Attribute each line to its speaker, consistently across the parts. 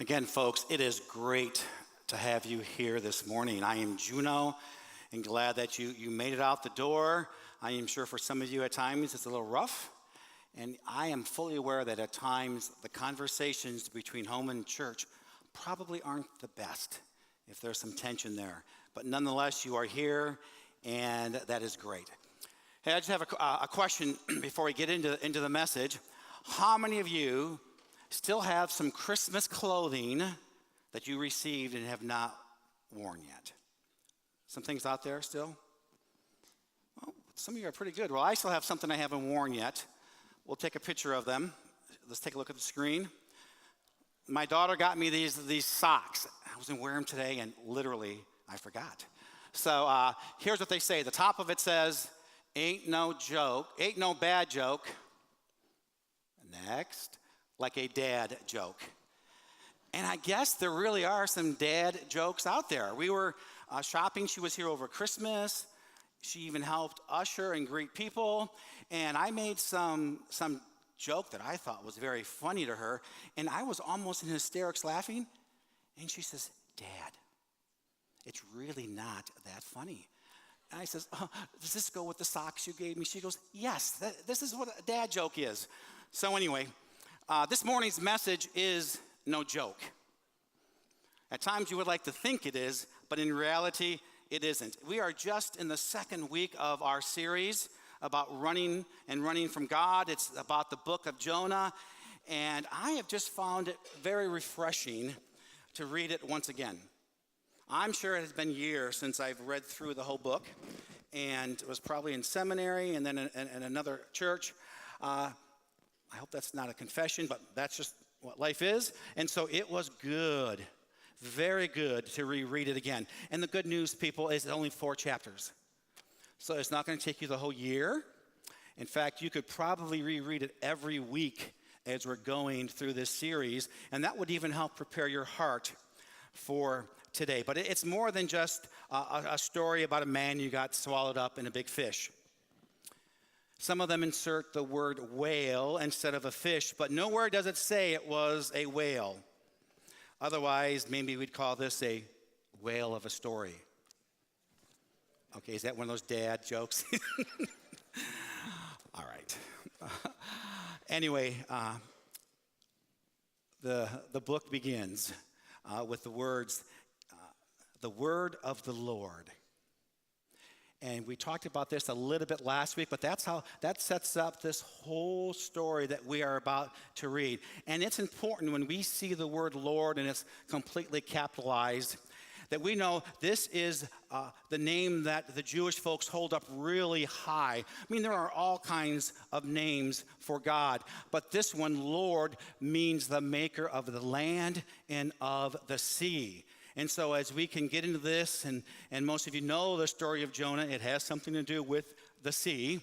Speaker 1: Again, folks, it is great to have you here this morning. I am Juno, and glad that you made it out the door. I am sure for some of you at times it's a little rough, and I am fully aware that at times the conversations between home and church probably aren't the best if there's some tension there. But nonetheless, you are here, and that is great. Hey, I just have a question before we get into the message. How many of you still have some Christmas clothing that you received and have not worn yet? Some things out there still? Well, some of you are pretty good. Well, I still have something I haven't worn yet. We'll take a picture of them. Let's take a look at the screen. My daughter got me these socks. I was going to wear them today, and literally, I forgot. So here's what they say. The top of it says, ain't no bad joke. Next. Like a dad joke. And I guess there really are some dad jokes out there. We were shopping. She was here over Christmas. She even helped usher and greet people. And I made some joke that I thought was very funny to her. And I was almost in hysterics laughing. And she says, "Dad, it's really not that funny." And I says, "Oh, does this go with the socks you gave me?" She goes, "Yes, this is what a dad joke is." So anyway, this morning's message is no joke. At times you would like to think it is, but in reality, it isn't. We are just in the second week of our series about running from God. It's about the book of Jonah, and I have just found it very refreshing to read it once again. I'm sure it has been years since I've read through the whole book, and it was probably in seminary and then in another church. I hope that's not a confession, but that's just what life is. And so it was good, very good to reread it again. And the good news, people, is it's only 4 chapters. So it's not going to take you the whole year. In fact, you could probably reread it every week as we're going through this series. And that would even help prepare your heart for today. But it's more than just a story about a man who got swallowed up in a big fish. Some of them insert the word whale instead of a fish, but nowhere does it say it was a whale. Otherwise, maybe we'd call this a whale of a story. Okay, is that one of those dad jokes? All right. Anyway, the book begins with the words, the word of the Lord. And we talked about this a little bit last week, but that sets up this whole story that we are about to read. And it's important when we see the word Lord and it's completely capitalized, that we know this is the name that the Jewish folks hold up really high. I mean, there are all kinds of names for God, but this one, Lord, means the maker of the land and of the sea. And so as we can get into this, and most of you know the story of Jonah, it has something to do with the sea.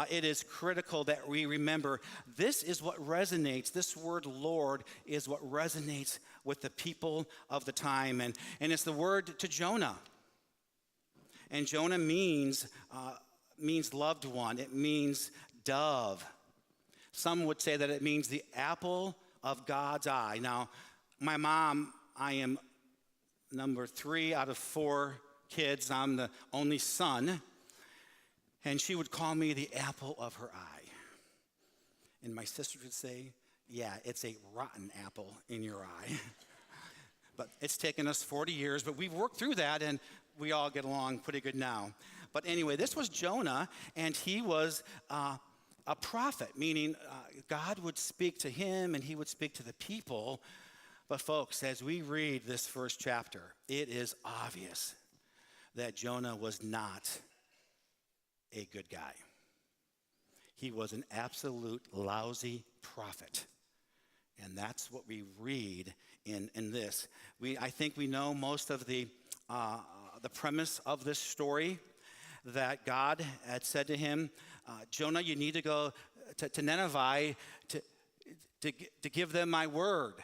Speaker 1: It is critical that we remember this is what resonates. This word Lord is what resonates with the people of the time. And it's the word to Jonah. And Jonah means loved one. It means dove. Some would say that it means the apple of God's eye. Now, my mom, I am number 3 out of 4 kids. I'm the only son. And she would call me the apple of her eye. And my sister would say, "Yeah, it's a rotten apple in your eye." But it's taken us 40 years, but we've worked through that, and we all get along pretty good now. But anyway, this was Jonah, and he was a prophet, meaning God would speak to him, and he would speak to the people. But folks, as we read this first chapter, it is obvious that Jonah was not a good guy. He was an absolute lousy prophet. And that's what we read in this. I think we know most of the premise of this story, that God had said to him, "Jonah, you need to go to Nineveh to give them my word."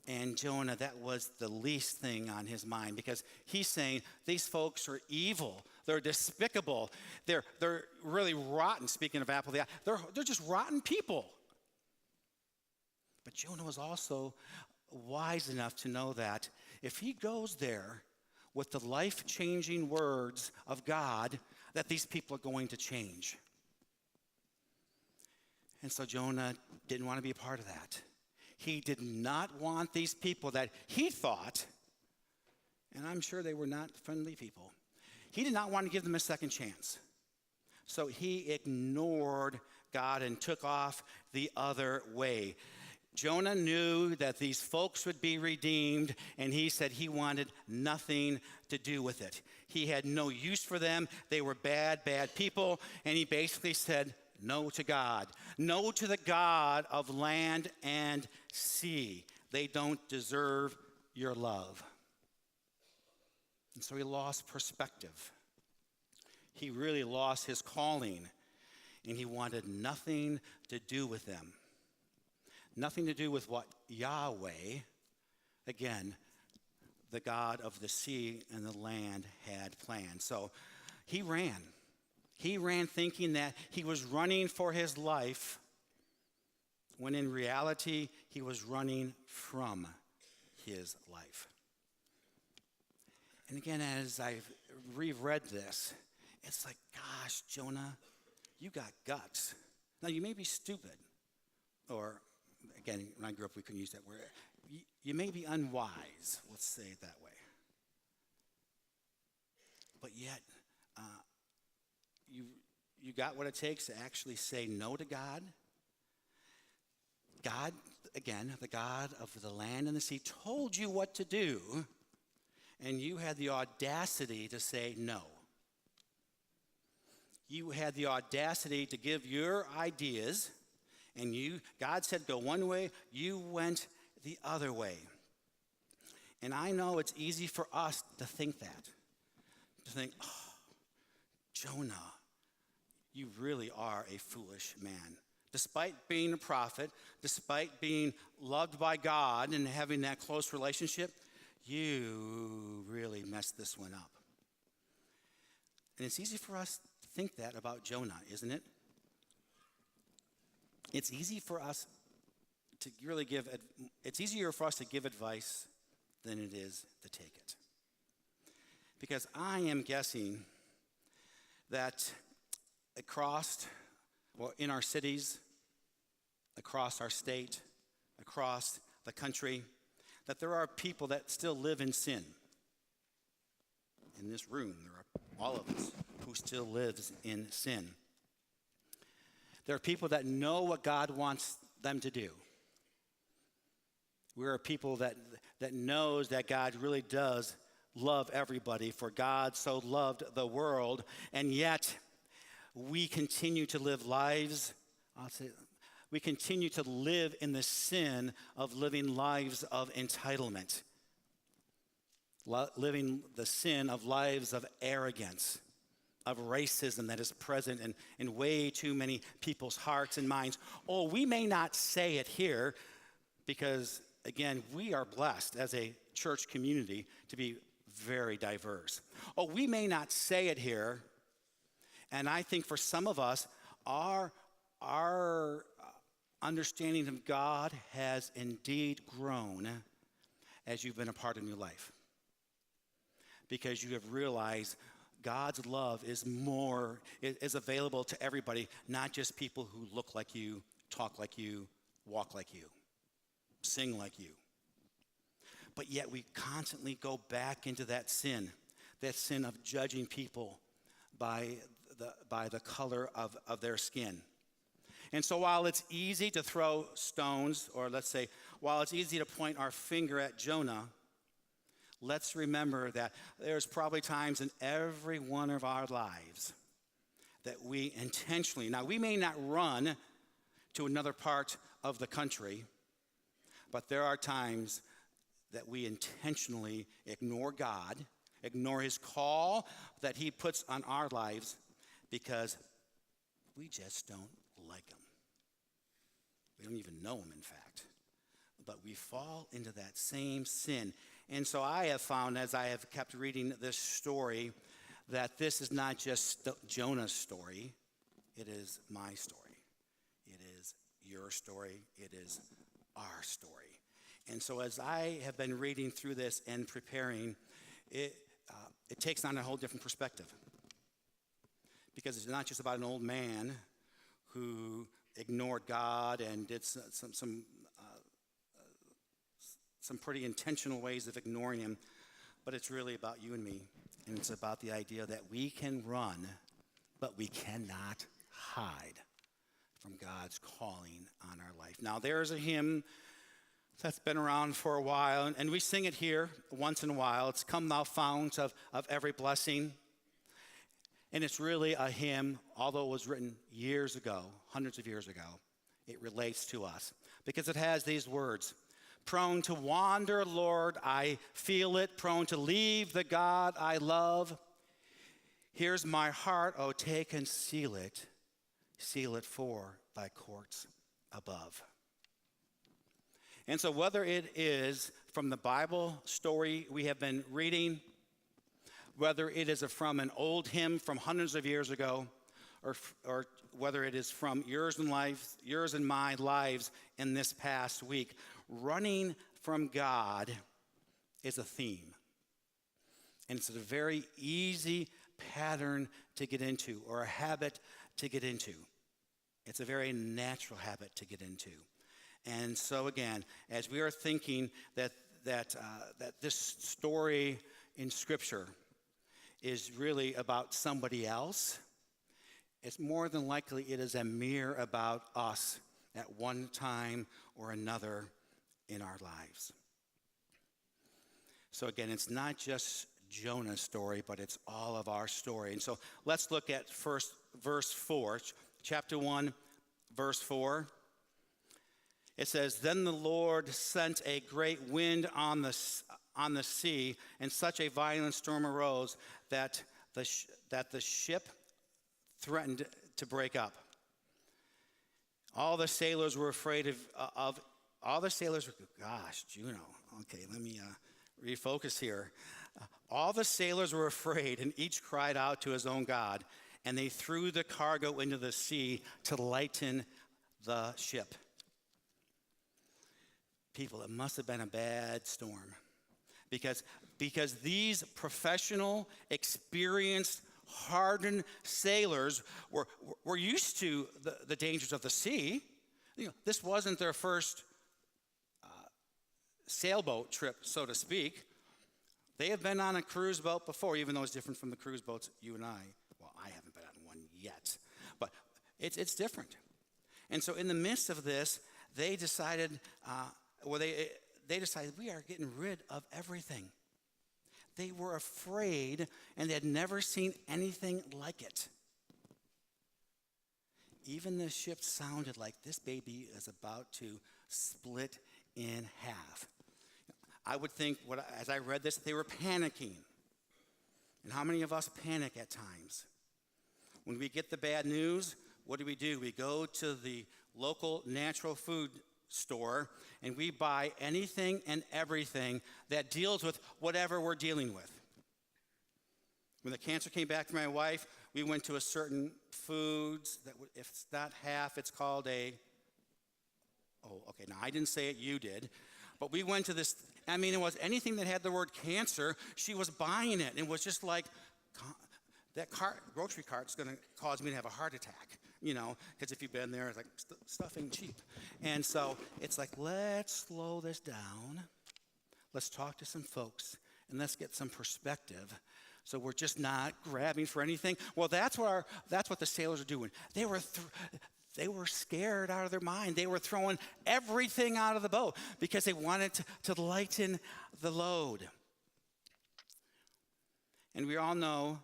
Speaker 1: And Jonah, that was the least thing on his mind, because he's saying these folks are evil. They're despicable. They're really rotten. Speaking of apple, they're just rotten people. But Jonah was also wise enough to know that if he goes there with the life-changing words of God, that these people are going to change. And so Jonah didn't want to be a part of that. He did not want these people that he thought, and I'm sure they were not friendly people, he did not want to give them a second chance. So he ignored God and took off the other way. Jonah knew that these folks would be redeemed, and he said he wanted nothing to do with it. He had no use for them. They were bad, bad people, and he basically said no to God. No to the God of land and sea. They don't deserve your love. And so he lost perspective. He really lost his calling, and he wanted nothing to do with them. Nothing to do with what Yahweh, again, the God of the sea and the land, had planned. So he ran. He ran thinking that he was running for his life, when in reality, he was running from his life. And again, as I've reread this, it's like, gosh, Jonah, you got guts. Now, you may be stupid, or, again, when I grew up, we couldn't use that word. You may be unwise, let's say it that way. But yet, you got what it takes to actually say no to God. God, again, the God of the land and the sea, told you what to do, and you had the audacity to say no. You had the audacity to give your ideas, and God said go one way, you went the other way. And I know it's easy for us to think that. To think, oh, Jonah, you really are a foolish man. Despite being a prophet, despite being loved by God and having that close relationship, you really messed this one up. And it's easy for us to think that about Jonah, isn't it? It's easy for us to really it's easier for us to give advice than it is to take it. Because I am guessing that in our cities, across our state, across the country, that there are people that still live in sin. In this room, there are all of us who still lives in sin. There are people that know what God wants them to do. We are people that knows that God really does love everybody, for God so loved the world, and yet we continue to live lives, we continue to live in the sin of living lives of entitlement, living the sin of lives of arrogance, of racism that is present in way too many people's hearts and minds. Oh, we may not say it here because, again, we are blessed as a church community to be very diverse. Oh, we may not say it here, and I think for some of us, our understanding of God has indeed grown as you've been a part of New Life. Because you have realized God's love is available to everybody, not just people who look like you, talk like you, walk like you, sing like you. But yet we constantly go back into that sin of judging people by the color of their skin. And so while it's easy to throw stones, or let's say, while it's easy to point our finger at Jonah, let's remember that there's probably times in every one of our lives that we intentionally, now we may not run to another part of the country, but there are times that we intentionally ignore God, ignore his call that he puts on our lives because we just don't like him. We don't even know him, in fact. But we fall into that same sin. And so I have found, as I have kept reading this story, that this is not just Jonah's story. It is my story. It is your story. It is our story. And so as I have been reading through this and preparing, it takes on a whole different perspective. Because it's not just about an old man who ignored God and did some pretty intentional ways of ignoring him, but it's really about you and me. And it's about the idea that we can run, but we cannot hide from God's calling on our life. Now, there's a hymn that's been around for a while, and we sing it here once in a while. It's "Come Thou Fount of Every Blessing." And it's really a hymn, although it was written years ago, hundreds of years ago, it relates to us. Because it has these words: "Prone to wander, Lord, I feel it, prone to leave the God I love. Here's my heart, oh, take and seal it for thy courts above." And so whether it is from the Bible story we have been reading, whether it is from an old hymn from hundreds of years ago, or whether it is from yours and my lives in this past week, running from God is a theme. And it's a very easy pattern to get into, or a habit to get into. It's a very natural habit to get into. And so again, as we are thinking that this story in Scripture is really about somebody else, it's more than likely it is a mirror about us at one time or another in our lives. So again, it's not just Jonah's story, but it's all of our story. And so let's look at first verse 4, chapter 1, verse 4. It says, "Then the Lord sent a great wind on the sea, and such a violent storm arose that the ship threatened to break up. All the sailors were afraid of all the sailors were, gosh, Juno. Okay, let me refocus here. All the sailors were afraid, and each cried out to his own God, and they threw the cargo into the sea to lighten the ship." People, it must have been a bad storm. Because these professional, experienced, hardened sailors were used to the dangers of the sea. This wasn't their first sailboat trip, so to speak. They have been on a cruise boat before, even though it's different from the cruise boats you and I haven't been on one yet. But it's different. And so in the midst of this, they decided, they decided we are getting rid of everything. They were afraid, and they had never seen anything like it. Even the ship sounded like this baby is about to split in half. I would think, as I read this, they were panicking. And how many of us panic at times? When we get the bad news, what do? We go to the local natural food store, and we buy anything and everything that deals with whatever we're dealing with. When the cancer came back to my wife, we went to a certain foods that, if it's not half, it's called now I didn't say it, you did. But we went to this, it was anything that had the word cancer, she was buying it. It was just like, that grocery cart's going to cause me to have a heart attack. Because if you've been there, it's like, stuff ain't cheap. And so it's like, let's slow this down. Let's talk to some folks, and let's get some perspective. So we're just not grabbing for anything. Well, that's what the sailors are doing. They were scared out of their mind. They were throwing everything out of the boat because they wanted to lighten the load. And we all know,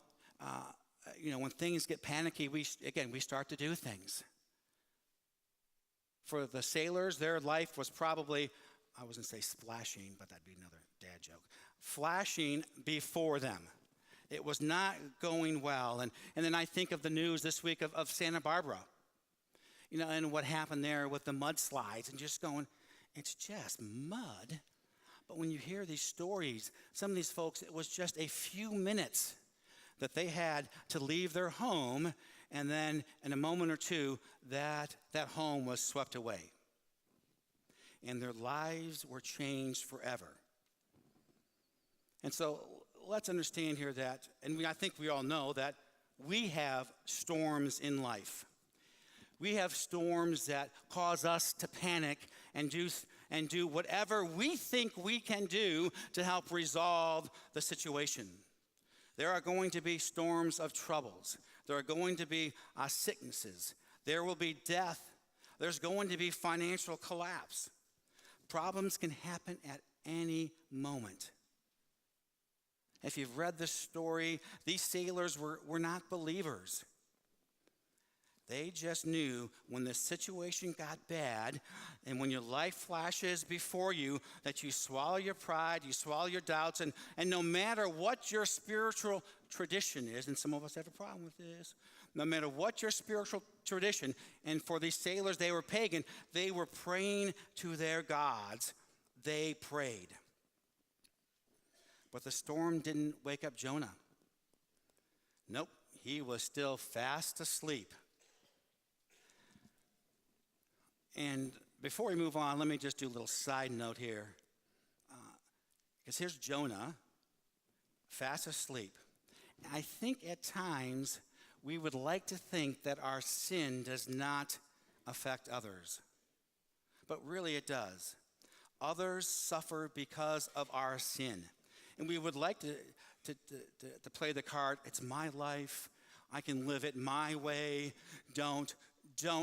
Speaker 1: when things get panicky, we start to do things. For the sailors, their life was probably, I was going to say splashing, but that'd be another dad joke, flashing before them. It was not going well. And then I think of the news this week of Santa Barbara, and what happened there with the mudslides, and just going, it's just mud. But when you hear these stories, some of these folks, it was just a few minutes that they had to leave their home, and then in a moment or two, that home was swept away. and their lives were changed forever. And so let's understand here that, and I think we all know that we have storms in life. We have storms that cause us to panic and do whatever we think we can do to help resolve the situation. There are going to be storms of troubles. There are going to be sicknesses. There will be death. There's going to be financial collapse. Problems can happen at any moment. If you've read this story, these sailors were not believers. They just knew when the situation got bad and when your life flashes before you that you swallow your pride, you swallow your doubts, and no matter what your spiritual tradition is, and some of us have a problem with this, no matter what your spiritual tradition, and for these sailors, they were pagan, they were praying to their gods. They prayed. But the storm didn't wake up Jonah. Nope, he was still fast asleep. And before we move on, let me just do a little side note here. Because here's Jonah, fast asleep. And I think at times we would like to think that our sin does not affect others. But really it does. Others suffer because of our sin. And we would like to play the card, it's my life, I can live it my way, don't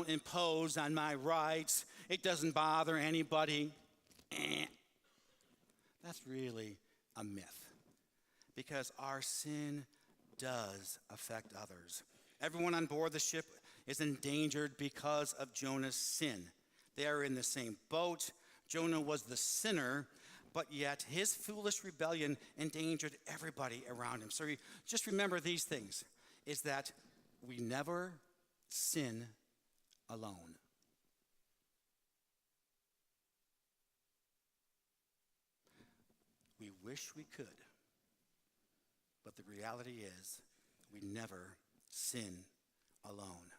Speaker 1: impose on my rights, it doesn't bother anybody. That's really a myth, because our sin does affect others. Everyone on board the ship is endangered because of Jonah's sin. They are in the same boat. Jonah was the sinner, but yet his foolish rebellion endangered everybody around him. So just remember these things, is that we never sin alone. We wish we could, but the reality is we never sin alone.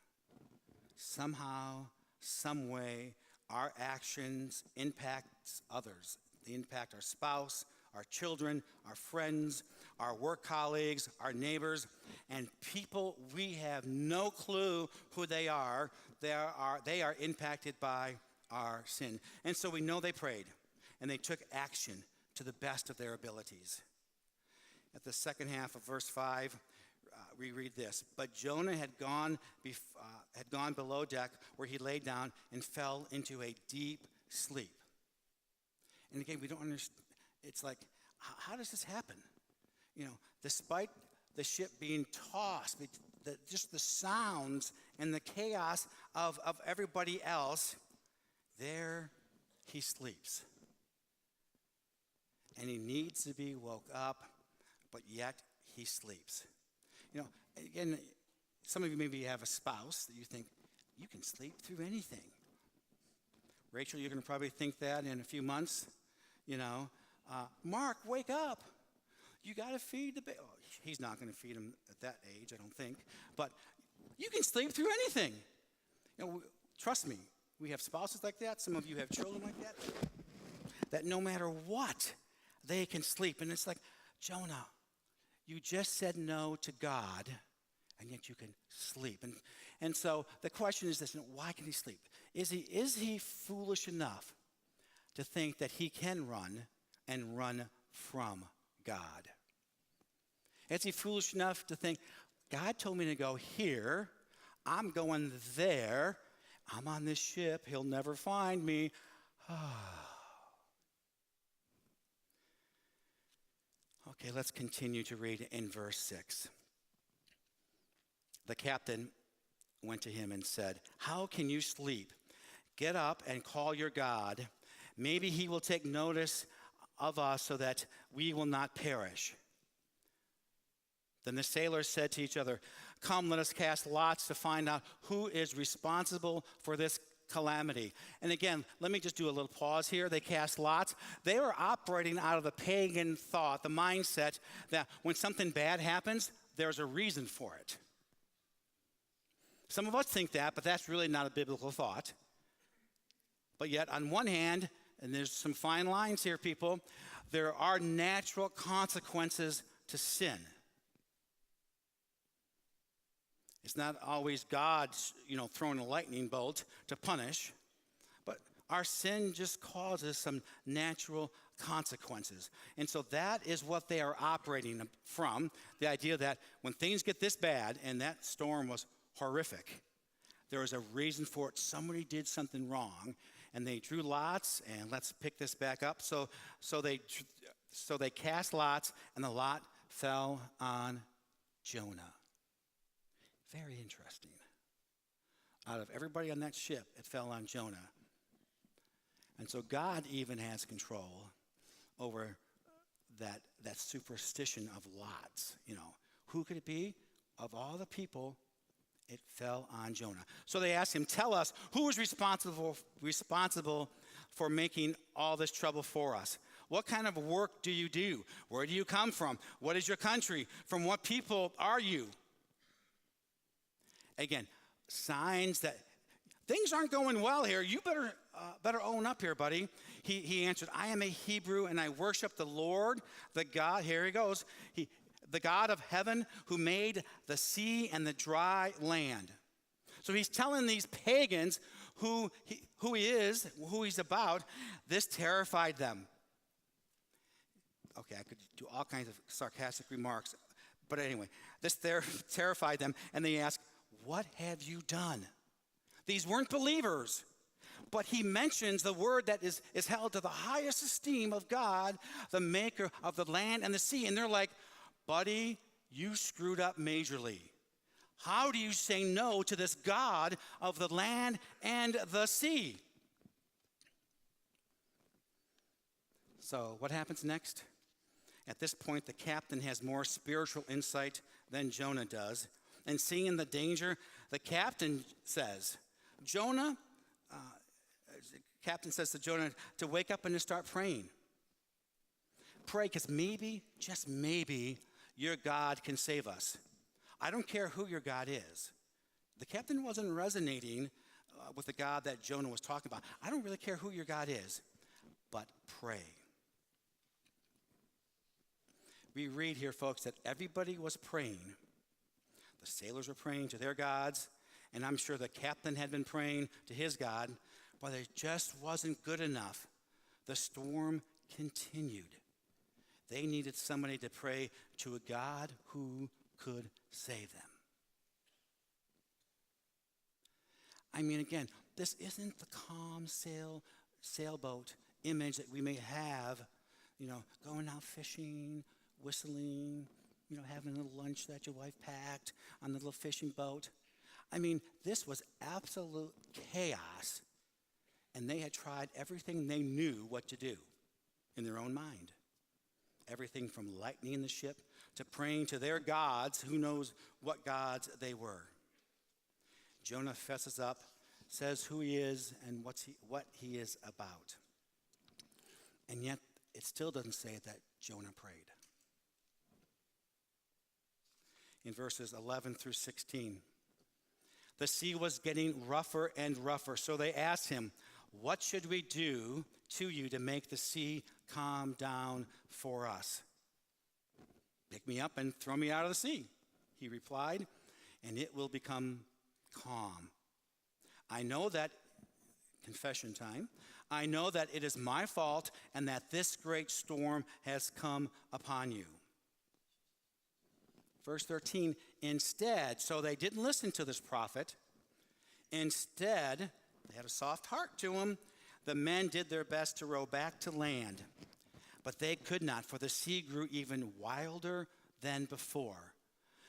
Speaker 1: Somehow, some way, our actions impact others. They impact our spouse, our children, our friends, our work colleagues, our neighbors, and people we have no clue who they are. They are impacted by our sin. And so we know they prayed, and they took action to the best of their abilities. At the second half of verse 5, we read this: "But Jonah had gone below deck, where he lay down and fell into a deep sleep." And again, we don't understand. It's like, how does this happen? Despite the ship being tossed, just the sounds and the chaos of everybody else, there he sleeps. And he needs to be woke up, but yet he sleeps. Again, some of you maybe have a spouse that you think, you can sleep through anything. Rachel, you're going to probably think that in a few months. Mark, wake up. You got to feed the baby. Oh, he's not going to feed him at that age, I don't think. But you can sleep through anything. Trust me, we have spouses like that. Some of you have children like that. That no matter what, they can sleep. And it's like, Jonah, you just said no to God, and yet you can sleep. And so the question is this: why can he sleep? Is he foolish enough to think that he can run and run from God? Is he foolish enough to think, God told me to go here, I'm going there, I'm on this ship, he'll never find me. Okay, let's continue to read in verse 6. The captain went to him and said, "How can you sleep? Get up and call your God. Maybe he will take notice of us so that we will not perish." Then the sailors said to each other, "Come, let us cast lots to find out who is responsible for this calamity." And again, let me just do a little pause here. They cast lots. They were operating out of the pagan thought, the mindset that when something bad happens, there's a reason for it. Some of us think that, but that's really not a biblical thought. But yet, on one hand, and there's some fine lines here, people, there are natural consequences to sin. It's not always God, throwing a lightning bolt to punish, but our sin just causes some natural consequences. And so that is what they are operating from, the idea that when things get this bad, and that storm was horrific, there was a reason for it. Somebody did something wrong, and they drew lots, and let's pick this back up. So they cast lots, and the lot fell on Jonah. Very interesting. Out of everybody on that ship, it fell on Jonah. And so God even has control over that superstition of lots. Who could it be? Of all the people, it fell on Jonah. So they asked him, tell us, who is responsible for making all this trouble for us? What kind of work do you do? Where do you come from? What is your country? From what people are you? Again, signs that things aren't going well here. You better own up here, buddy. He answered, I am a Hebrew, and I worship the Lord, the God, here he goes, the God of heaven who made the sea and the dry land. So he's telling these pagans who he is, who he's about. This terrified them. Okay, I could do all kinds of sarcastic remarks. But anyway, this terrified them, and they asked, what have you done? These weren't believers, but he mentions the word that is held to the highest esteem of God, the maker of the land and the sea. And they're like, buddy, you screwed up majorly. How do you say no to this God of the land and the sea? So what happens next? At this point, the captain has more spiritual insight than Jonah does. And seeing the danger, the captain says, the captain says to Jonah to wake up and to start praying. Pray, because maybe, just maybe, your God can save us. I don't care who your God is. The captain wasn't resonating with the God that Jonah was talking about. I don't really care who your God is, but pray. We read here, folks, that everybody was praying. The sailors were praying to their gods, and I'm sure the captain had been praying to his God, but it just wasn't good enough. The storm continued. They needed somebody to pray to a God who could save them. I mean, again, this isn't the calm sailboat image that we may have, going out fishing, whistling, having a little lunch that your wife packed on the little fishing boat. I mean, this was absolute chaos, and they had tried everything they knew what to do in their own mind. Everything from lightening the ship to praying to their gods, who knows what gods they were. Jonah fesses up, says who he is and what he is about. And yet, it still doesn't say that Jonah prayed. In verses 11 through 16, the sea was getting rougher and rougher. So they asked him, what should we do to you to make the sea calm down for us? Pick me up and throw me out of the sea, he replied, and it will become calm. I know that, confession time, I know that it is my fault and that this great storm has come upon you. Verse 13, instead, so they didn't listen to this prophet. Instead, they had a soft heart to him. The men did their best to row back to land, but they could not, for the sea grew even wilder than before.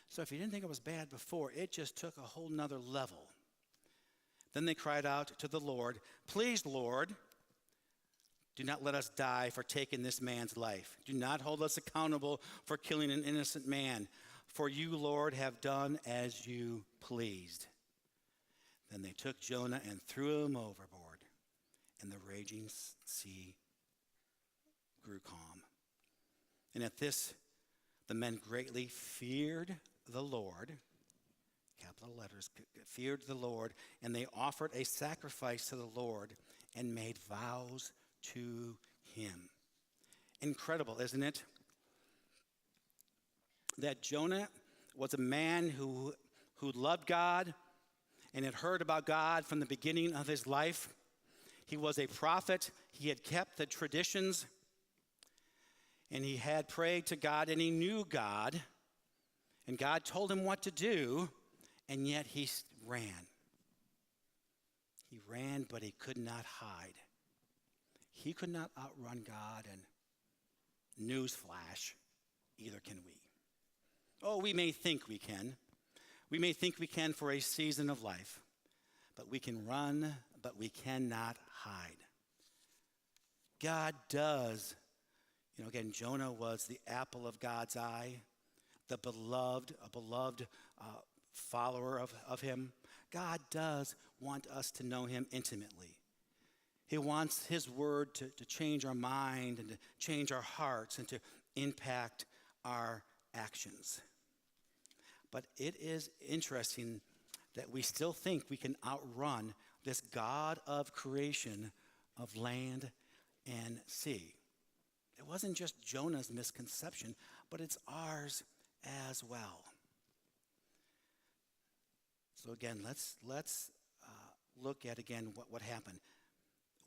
Speaker 1: So if you didn't think it was bad before, it just took a whole nother level. Then they cried out to the Lord, please, Lord, do not let us die for taking this man's life. Do not hold us accountable for killing an innocent man. For you, Lord, have done as you pleased. Then they took Jonah and threw him overboard, and the raging sea grew calm. And at this, the men greatly feared the Lord, capital letters, feared the Lord, and they offered a sacrifice to the Lord and made vows to him. Incredible, isn't it? That Jonah was a man who loved God and had heard about God from the beginning of his life. He was a prophet. He had kept the traditions, and he had prayed to God, and he knew God, and God told him what to do, and yet he ran. He ran, but he could not hide. He could not outrun God, and newsflash, either can we. Oh, we may think we can. We may think we can for a season of life, but we can run, but we cannot hide. God does. Again, Jonah was the apple of God's eye, a beloved follower of him. God does want us to know him intimately. He wants his word to change our mind and to change our hearts and to impact our actions. But it is interesting that we still think we can outrun this God of creation of land and sea. It wasn't just Jonah's misconception, but it's ours as well. So again, let's look at again what happened.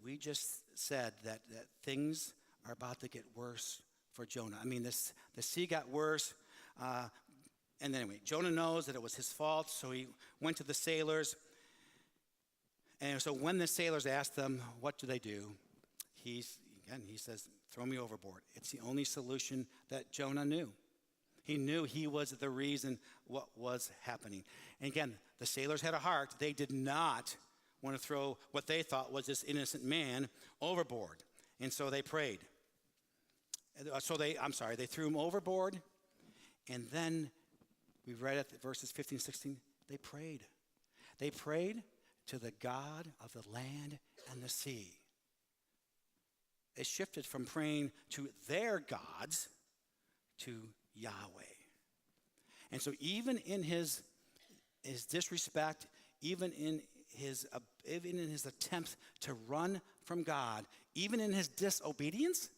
Speaker 1: We just said that things are about to get worse for Jonah. I mean, the sea got worse. And then anyway, Jonah knows that it was his fault, so he went to the sailors. And so when the sailors asked them, what do they do? He says, throw me overboard. It's the only solution that Jonah knew. He knew he was the reason what was happening. And again, the sailors had a heart. They did not want to throw what they thought was this innocent man overboard. And so they prayed. They threw him overboard. And then we read at verses 15, 16, they prayed. They prayed to the God of the land and the sea. They shifted from praying to their gods to Yahweh. And so even in his disrespect, even in his attempts to run from God, even in his disobedience,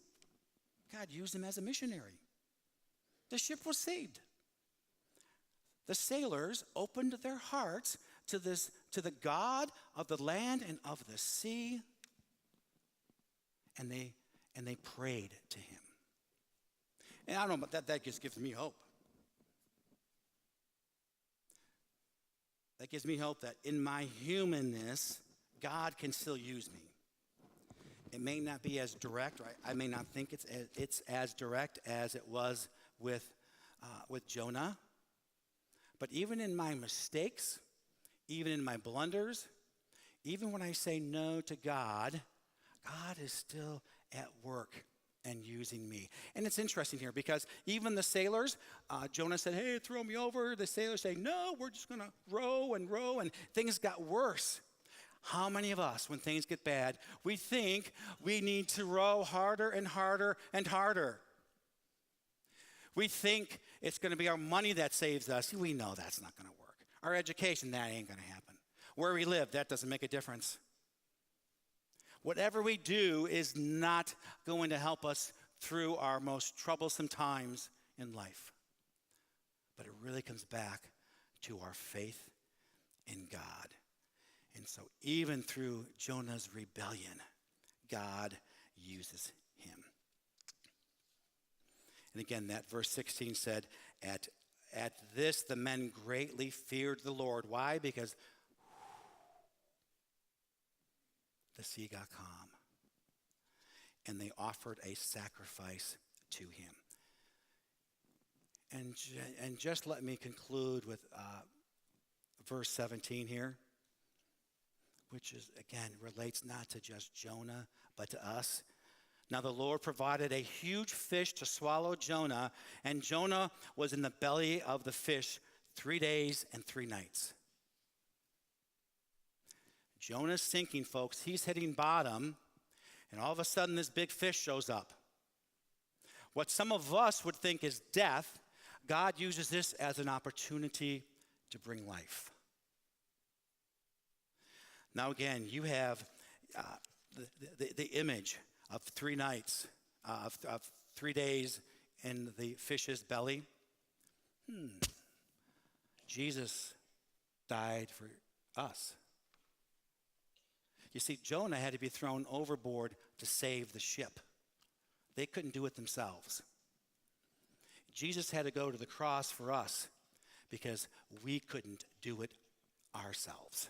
Speaker 1: God used him as a missionary. The ship was saved. The sailors opened their hearts to the God of the land and of the sea, and they prayed to him. And I don't know, but that just gives me hope. That gives me hope that in my humanness, God can still use me. It may not be as direct, right? I may not think it's as direct as it was with Jonah. But even in my mistakes, even in my blunders, even when I say no to God, God is still at work and using me. And it's interesting here because even the sailors, Jonah said, hey, throw me over. The sailors say, no, we're just going to row, and things got worse. How many of us, when things get bad, we think we need to row harder and harder and harder? We think it's going to be our money that saves us. We know that's not going to work. Our education, that ain't going to happen. Where we live, that doesn't make a difference. Whatever we do is not going to help us through our most troublesome times in life. But it really comes back to our faith in God. And so even through Jonah's rebellion, God uses him. And again, that verse 16 said, at this the men greatly feared the Lord. Why? Because the sea got calm. And they offered a sacrifice to him. And just let me conclude with verse 17 here, which is, again, relates not to just Jonah, but to us. Now the Lord provided a huge fish to swallow Jonah, and Jonah was in the belly of the fish 3 days and 3 nights. Jonah's sinking, folks. He's hitting bottom, and all of a sudden this big fish shows up. What some of us would think is death, God uses this as an opportunity to bring life. Now again, you have the image of 3 nights, of 3 days in the fish's belly. Jesus died for us. You see, Jonah had to be thrown overboard to save the ship. They couldn't do it themselves. Jesus had to go to the cross for us because we couldn't do it ourselves.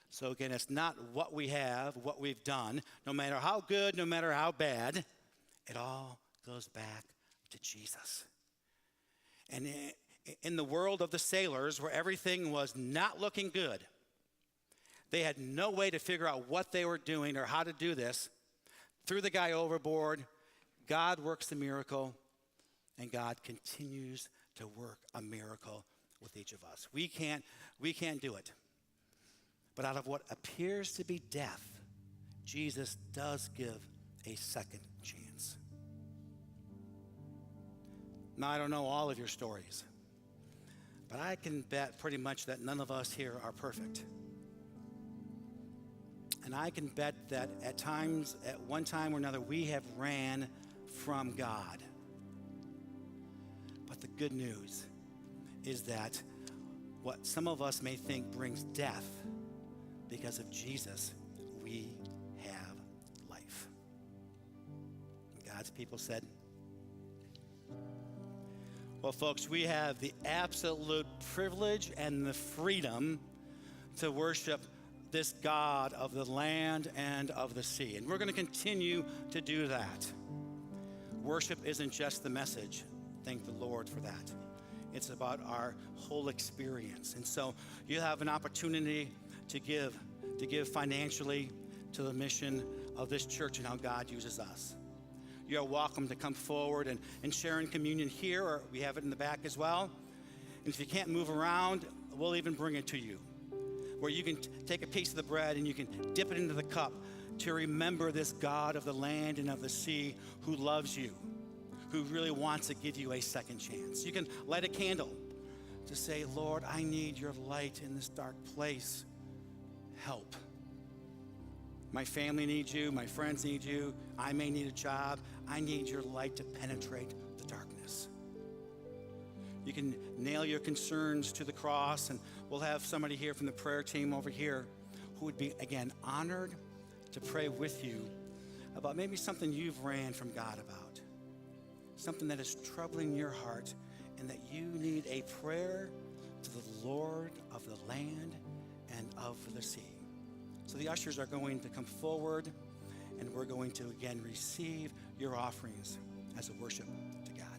Speaker 1: So again, it's not what we have, what we've done, no matter how good, no matter how bad, it all goes back to Jesus. And in the world of the sailors, where everything was not looking good, they had no way to figure out what they were doing or how to do this. Threw the guy overboard. God works the miracle, and God continues to work a miracle with each of us. We can't do it. But out of what appears to be death, Jesus does give a second chance. Now, I don't know all of your stories, but I can bet pretty much that none of us here are perfect. And I can bet that at one time or another, we have ran from God. But the good news is that what some of us may think brings death, because of Jesus, we have life. And God's people said, well, folks, we have the absolute privilege and the freedom to worship this God of the land and of the sea. And we're going to continue to do that. Worship isn't just the message. Thank the Lord for that. It's about our whole experience. And so you have an opportunity to give financially to the mission of this church and how God uses us. You're welcome to come forward and share in communion here, or we have it in the back as well. And if you can't move around, we'll even bring it to you, where you can take a piece of the bread and you can dip it into the cup to remember this God of the land and of the sea who loves you, who really wants to give you a second chance. You can light a candle to say, Lord, I need your light in this dark place. Help. My family needs you. My friends need you. I may need a job. I need your light to penetrate the darkness. You can nail your concerns to the cross, and we'll have somebody here from the prayer team over here who would be, again, honored to pray with you about maybe something you've ran from God about, something that is troubling your heart, and that you need a prayer to the Lord of the land and of the sea. So the ushers are going to come forward, and we're going to again receive your offerings as a worship to God.